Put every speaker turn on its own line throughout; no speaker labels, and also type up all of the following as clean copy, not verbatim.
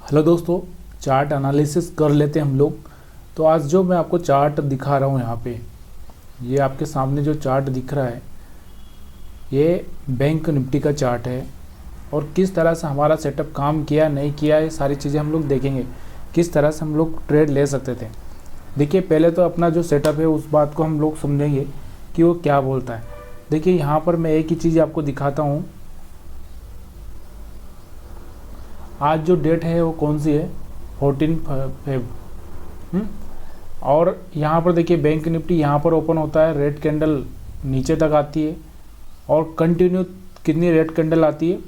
Hello दोस्तों, chart analysis कर लेते हैं हम लोग। तो आज जो मैं आपको चार्ट दिखा रहा हूँ यहाँ पे, ये आपके सामने जो चार्ट दिख रहा है ये बैंक निफ्टी का चार्ट है। और किस तरह से हमारा सेटअप काम किया नहीं किया, ये सारी चीज़ें हम लोग देखेंगे। किस तरह से हम लोग ट्रेड ले सकते थे। देखिए, पहले तो अपना जो सेटअप है उस बात को हम लोग समझेंगे कि वो क्या बोलता है। देखिए, यहाँ पर मैं एक ही चीज़ आपको दिखाता हूँ। आज जो डेट है वो कौन सी है, 14 फेब। और यहाँ पर देखिए बैंक निफ्टी यहाँ पर ओपन होता है, रेड कैंडल नीचे तक आती है और कंटिन्यू कितनी रेड कैंडल आती है,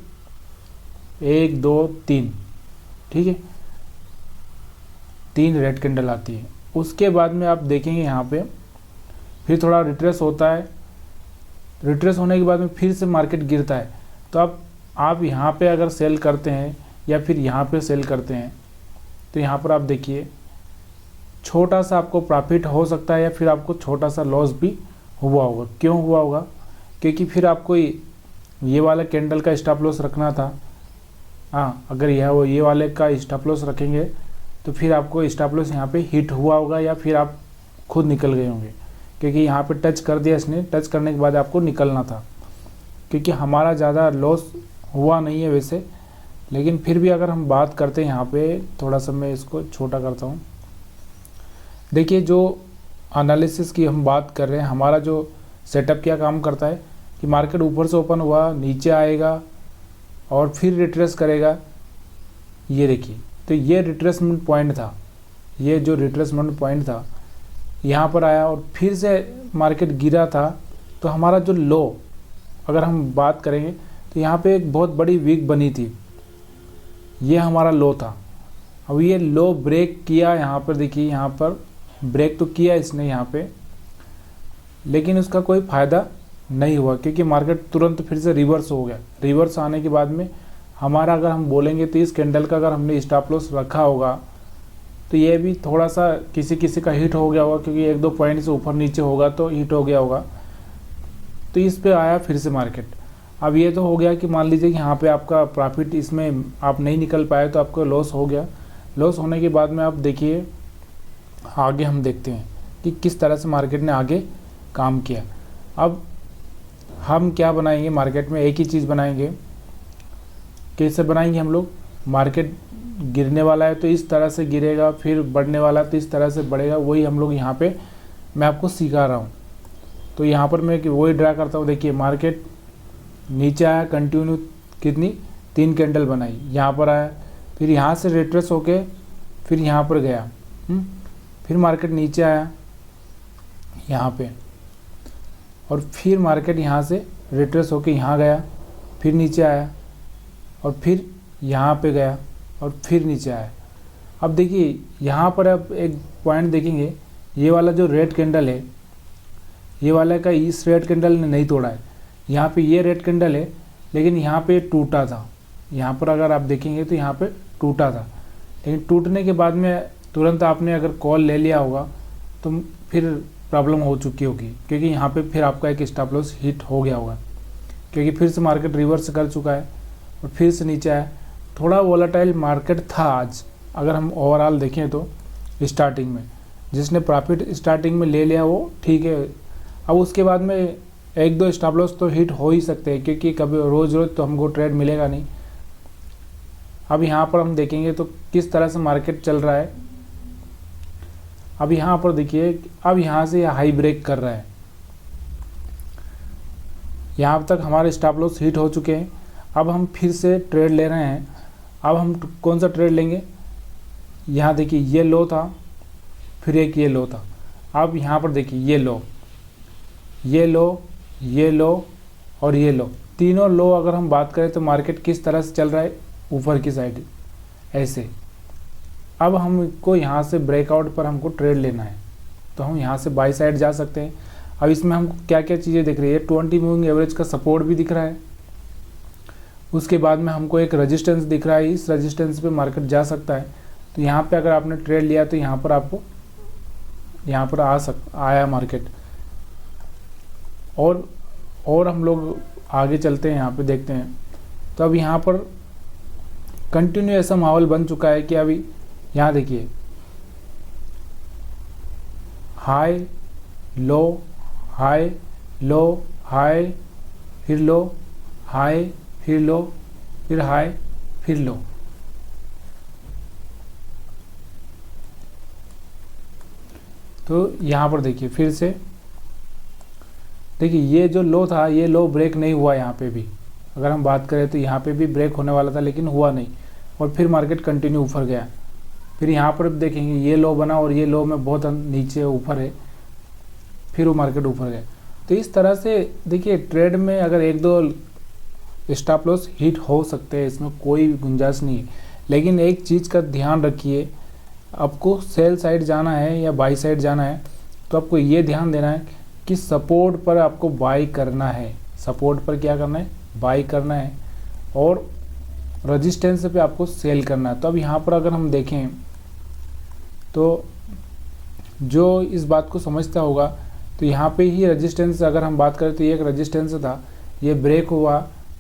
1 2 3, ठीक है, 3 रेड कैंडल आती है। उसके बाद में आप देखेंगे यहाँ पे फिर थोड़ा रिट्रेस होता है। रिट्रेस होने के बाद में फिर से मार्केट गिरता है। तो अब आप यहाँ पे अगर सेल करते हैं या फिर यहाँ पे सेल करते हैं तो यहाँ पर आप देखिए छोटा सा आपको प्रॉफिट हो सकता है या फिर आपको छोटा सा लॉस भी हुआ होगा। क्यों हुआ होगा? क्योंकि फिर आपको ये वाला कैंडल का स्टॉप लॉस रखना था। हाँ, अगर ये वाले का स्टॉप लॉस रखेंगे तो फिर आपको स्टॉप लॉस यहाँ पे हिट हुआ होगा या फिर आप खुद निकल गए होंगे, क्योंकि यहाँ पे टच कर दिया इसने। टच करने के बाद आपको निकलना था। क्योंकि हमारा ज़्यादा लॉस हुआ नहीं है वैसे, लेकिन फिर भी अगर हम बात करते हैं यहाँ पे, थोड़ा सा मैं इसको छोटा करता हूँ। देखिए, जो एनालिसिस की हम बात कर रहे हैं, हमारा जो सेटअप क्या काम करता है कि मार्केट ऊपर से ओपन हुआ, नीचे आएगा और फिर रिट्रेस करेगा। ये देखिए, तो ये रिट्रेसमेंट पॉइंट था। ये जो रिट्रेसमेंट पॉइंट था यहाँ पर आया और फिर से मार्केट गिरा था। तो हमारा जो लो, अगर हम बात करेंगे तो यहाँ पे एक बहुत बड़ी वीक बनी थी। ये हमारा लो था। अब ये लो ब्रेक किया, यहाँ पर देखिए, यहाँ पर ब्रेक तो किया इसने यहाँ पे, लेकिन उसका कोई फ़ायदा नहीं हुआ क्योंकि मार्केट तुरंत फिर से रिवर्स हो गया। रिवर्स आने के बाद में हमारा, अगर हम बोलेंगे तो इस कैंडल का अगर हमने स्टॉप लॉस रखा होगा तो ये भी थोड़ा सा किसी किसी का हिट हो गया होगा, क्योंकि 1-2 पॉइंट से ऊपर नीचे होगा तो हिट हो गया होगा। तो इस पे आया फिर से मार्केट। अब ये तो हो गया कि मान लीजिए कि यहाँ पे आपका प्रॉफिट, इसमें आप नहीं निकल पाए तो आपको लॉस हो गया। लॉस होने के बाद में आप देखिए आगे हम देखते हैं कि किस तरह से मार्केट ने आगे काम किया। अब हम क्या बनाएंगे मार्केट में, एक ही चीज़ बनाएंगे। कैसे बनाएंगे हम लोग? मार्केट गिरने वाला है तो इस तरह से गिरेगा, फिर बढ़ने वाला है तो इस तरह से बढ़ेगा। वही हम लोग यहाँ पे मैं आपको सिखा रहा हूँ। तो यहाँ पर मैं वही ड्रा करता हूँ। देखिए, मार्केट नीचे आया, कंटिन्यू कितनी 3 कैंडल बनाई, यहाँ पर आया, फिर यहाँ से रिट्रेस होके फिर यहाँ पर गया, फिर मार्केट नीचे आया यहाँ पे, और फिर मार्केट यहाँ से रिट्रेस होके यहाँ गया, फिर नीचे आया और फिर यहाँ पे गया और फिर नीचे आया। अब देखिए यहाँ पर अब एक पॉइंट देखेंगे, ये वाला जो रेड कैंडल है, ये वाला का इस रेड कैंडल ने नहीं तोड़ा है। यहाँ पे ये रेड कैंडल है, लेकिन यहाँ पे टूटा था। यहाँ पर अगर आप देखेंगे तो यहाँ पे टूटा था, लेकिन टूटने के बाद में तुरंत आपने अगर कॉल ले लिया होगा तो फिर प्रॉब्लम हो चुकी होगी, क्योंकि यहाँ पे फिर आपका एक स्टॉप लॉस हिट हो गया होगा, क्योंकि फिर से मार्केट रिवर्स कर चुका है और फिर से नीचे आया। थोड़ा वोलेटाइल मार्केट था आज, अगर हम ओवरऑल देखें तो। स्टार्टिंग में जिसने प्रॉफिट स्टार्टिंग में ले लिया वो ठीक है। अब उसके बाद में 1-2 स्टॉप लॉस तो हिट हो ही सकते हैं, क्योंकि कभी रोज़ तो हमको ट्रेड मिलेगा नहीं। अब यहाँ पर हम देखेंगे तो किस तरह से मार्केट चल रहा है। अब यहाँ पर देखिए, अब यहाँ से हाई ब्रेक कर रहा है। यहाँ तक हमारे स्टॉप लॉस हिट हो चुके हैं। अब हम फिर से ट्रेड ले रहे हैं। अब हम कौन सा ट्रेड लेंगे? यहाँ देखिए, ये लो था, फिर एक ये लो था। अब यहाँ पर देखिए, ये लो, ये लो, ये लो और ये लो, तीनों लो अगर हम बात करें तो मार्केट किस तरह से चल रहा है, ऊपर की साइड ऐसे। अब हमको यहाँ से ब्रेकआउट पर हमको ट्रेड लेना है, तो हम यहाँ से बाई साइड जा सकते हैं। अब इसमें हम क्या क्या चीज़ें दिख रही है, 20 मूविंग एवरेज का सपोर्ट भी दिख रहा है। उसके बाद में हमको एक रेजिस्टेंस दिख रहा है, इस रेजिस्टेंस पे मार्केट जा सकता है। तो यहाँ पे अगर आपने ट्रेड लिया तो यहाँ पर आपको यहाँ पर आया मार्केट। और हम लोग आगे चलते हैं, यहाँ पे देखते हैं। तो अब यहाँ पर कंटिन्यू ऐसा माहौल बन चुका है कि अभी यहाँ देखिए high low high low high फिर लो हाई फिर लो फिर हाई फिर लो। तो यहाँ पर देखिए फिर से देखिए ये जो लो था ये लो ब्रेक नहीं हुआ यहाँ पे भी, अगर हम बात करें तो यहाँ पे भी ब्रेक होने वाला था लेकिन हुआ नहीं और फिर मार्केट कंटिन्यू ऊपर गया। फिर यहाँ पर देखेंगे ये लो बना और ये लो में बहुत नीचे ऊपर है, फिर वो मार्केट ऊपर गया। तो इस तरह से देखिए ट्रेड में अगर एक दो स्टॉप लॉस हिट हो सकते हैं, इसमें कोई गुंजाइश नहीं है, लेकिन एक चीज़ का ध्यान रखिए, आपको सेल साइड जाना है या बाई साइड जाना है तो आपको ये ध्यान देना है कि सपोर्ट पर आपको बाई करना है, सपोर्ट पर क्या करना है, बाई करना है, और रेजिस्टेंस पे आपको सेल करना है। तो अब यहाँ पर अगर हम देखें तो जो इस बात को समझता होगा तो यहाँ पे ही रेजिस्टेंस अगर हम बात करें तो ये एक रेजिस्टेंस था, ये ब्रेक हुआ,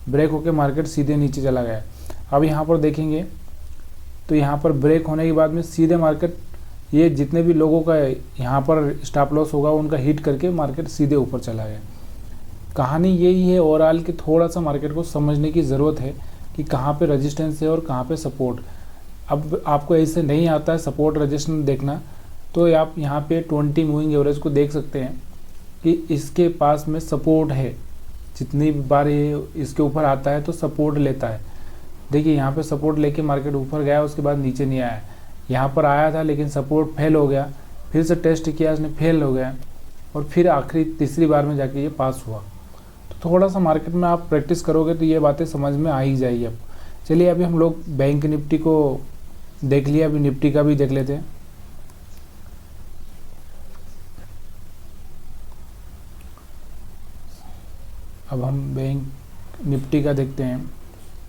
ब्रेक होके मार्केट सीधे नीचे चला गया। अब यहाँ पर देखेंगे तो यहाँ पर ब्रेक होने के बाद में सीधे मार्केट ये जितने भी लोगों का यहाँ पर स्टॉप लॉस होगा उनका हिट करके मार्केट सीधे ऊपर चला गया। कहानी यही है ओवरऑल कि थोड़ा सा मार्केट को समझने की ज़रूरत है कि कहाँ पे रेजिस्टेंस है और कहाँ पे सपोर्ट। अब आपको ऐसे नहीं आता है सपोर्ट रेजिस्टेंस देखना, तो आप यहाँ पे 20 मूविंग एवरेज को देख सकते हैं कि इसके पास में सपोर्ट है, जितनी बार ये इसके ऊपर आता है तो सपोर्ट लेता है। देखिए यहाँ पे सपोर्ट लेके मार्केट ऊपर गया, उसके बाद नीचे नहीं आया, यहाँ पर आया था लेकिन सपोर्ट फेल हो गया, फिर से टेस्ट किया इसने फेल हो गया, और फिर आखिरी तीसरी बार में जाके ये पास हुआ। तो थोड़ा सा मार्केट में आप प्रैक्टिस करोगे तो ये बातें समझ में आ ही जाएगी। अब चलिए अभी हम लोग बैंक निफ्टी को देख लिया, अभी निफ्टी का भी देख लेते हैं। अब हम बैंक निफ्टी का देखते हैं,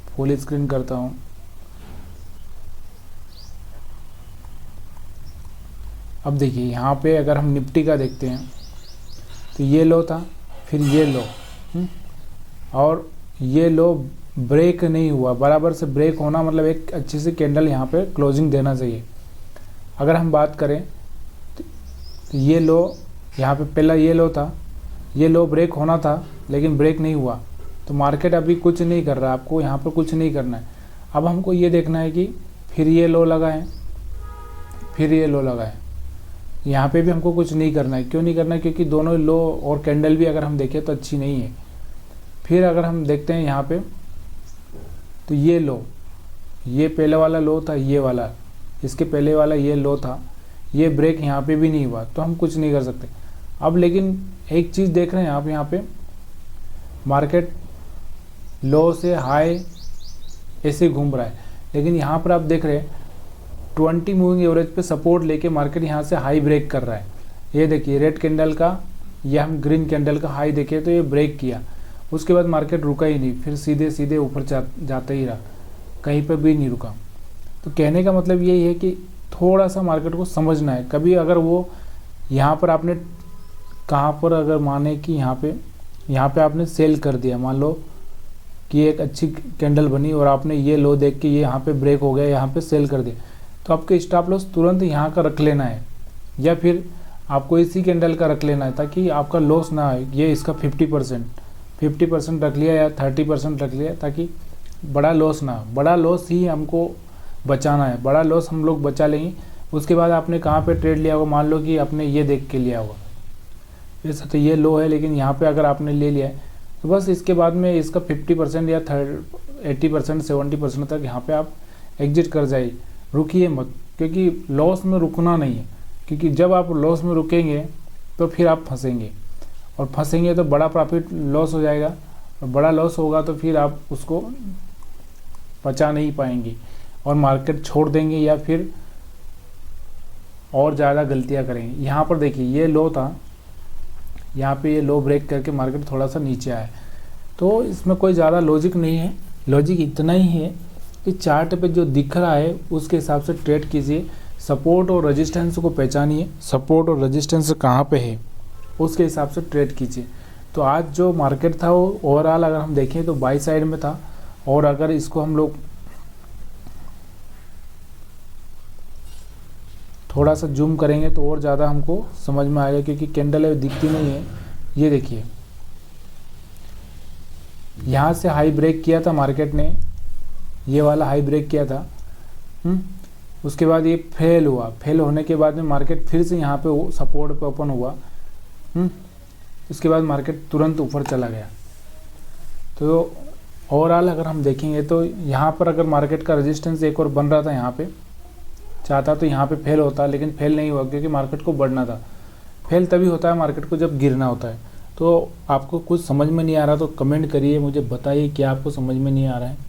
फुल स्क्रीन करता हूँ। अब देखिए यहाँ पे अगर हम निफ्टी का देखते हैं तो ये लो था, फिर ये लो, और ये लो ब्रेक नहीं हुआ, बराबर से ब्रेक होना मतलब एक अच्छी सी कैंडल यहाँ पे क्लोजिंग देना चाहिए। अगर हम बात करें तो ये लो यहाँ पे पहला ये लो था, ये लो ब्रेक होना था लेकिन ब्रेक नहीं हुआ, तो मार्केट अभी कुछ नहीं कर रहा, आपको यहाँ पर कुछ नहीं करना है। अब हमको ये देखना है कि फिर ये लो लगा है, फिर ये लो लगा है, यहाँ पे भी हमको कुछ नहीं करना है। क्यों नहीं करना है? क्योंकि दोनों लो और कैंडल भी अगर हम देखें तो अच्छी नहीं है। फिर अगर हम देखते हैं यहाँ पे तो ये लो, ये पहले वाला लो था, ये वाला, इसके पहले वाला ये लो था, ये ब्रेक यहाँ पे भी नहीं हुआ, तो हम कुछ नहीं कर सकते। अब लेकिन एक चीज़ देख रहे हैं आप, यहाँ पे मार्केट लो से हाई ऐसे घूम रहा है, लेकिन यहाँ पर आप देख रहे हैं 20 मूविंग एवरेज पे सपोर्ट लेके मार्केट यहाँ से हाई ब्रेक कर रहा है। ये देखिए रेड कैंडल का या हम ग्रीन कैंडल का हाई देखें तो ये ब्रेक किया, उसके बाद मार्केट रुका ही नहीं, फिर सीधे सीधे ऊपर जाता ही रहा, कहीं पर भी नहीं रुका। तो कहने का मतलब यही है कि थोड़ा सा मार्केट को समझना है। कभी अगर वो यहाँ पर आपने कहाँ पर अगर माने कि यहाँ पे आपने सेल कर दिया, मान लो कि एक अच्छी कैंडल बनी और आपने ये लो देख के ये यहाँ पे ब्रेक हो गया, यहाँ पे सेल कर दिया, तो आपके स्टॉप लॉस तुरंत यहाँ का रख लेना है, या फिर आपको इसी कैंडल का रख लेना है ताकि आपका लॉस ना आए। ये इसका 50% रख लिया या 30% रख लिया, ताकि बड़ा लॉस ना, बड़ा लॉस ही हमको बचाना है, बड़ा लॉस हम लोग बचा लेंगे। उसके बाद आपने कहाँ पे ट्रेड लिया होगा, मान लो कि आपने ये देख के लिया होगा, वैसे तो ये लो है लेकिन यहाँ पे अगर आपने ले लिया है तो बस इसके बाद में इसका 50% या 80% 70% तक यहाँ पे आप एग्जिट कर जाइए, रुकिए मत, क्योंकि लॉस में रुकना नहीं है। क्योंकि जब आप लॉस में रुकेंगे तो फिर आप फंसेंगे, और फंसेंगे तो बड़ा प्रॉफिट लॉस हो जाएगा, और बड़ा लॉस होगा तो फिर आप उसको बचा नहीं पाएंगे और मार्केट छोड़ देंगे या फिर और ज़्यादा गलतियां करेंगे। यहाँ पर देखिए ये लो था, यहाँ पे ये लो ब्रेक करके मार्केट थोड़ा सा नीचे आया, तो इसमें कोई ज़्यादा लॉजिक नहीं है। लॉजिक इतना ही है कि चार्ट पे जो दिख रहा है उसके हिसाब से ट्रेड कीजिए, सपोर्ट और रेजिस्टेंस को पहचानिए, सपोर्ट और रेजिस्टेंस कहाँ पे है उसके हिसाब से ट्रेड कीजिए। तो आज जो मार्केट था वो ओवरऑल अगर हम देखें तो बाई साइड में था, और अगर इसको हम लोग थोड़ा सा जूम करेंगे तो और ज़्यादा हमको समझ में आएगा, क्योंकि कैंडल है दिखती नहीं है। ये देखिए यहाँ से हाई ब्रेक किया था मार्केट ने, ये वाला हाई ब्रेक किया था। उसके बाद ये फेल हुआ, फेल होने के बाद में मार्केट फिर से यहाँ पे सपोर्ट पे ओपन हुआ। उसके बाद मार्केट तुरंत ऊपर चला गया। तो ओवरऑल अगर हम देखेंगे तो यहाँ पर अगर मार्केट का रेजिस्टेंस एक और बन रहा था, यहाँ पे चाहता तो यहाँ पे फेल होता, लेकिन फेल नहीं हुआ क्योंकि मार्केट को बढ़ना था। फेल तभी होता है मार्केट को जब गिरना होता है। तो आपको कुछ समझ में नहीं आ रहा तो कमेंट करिए, मुझे बताइए क्या आपको समझ में नहीं आ रहा है।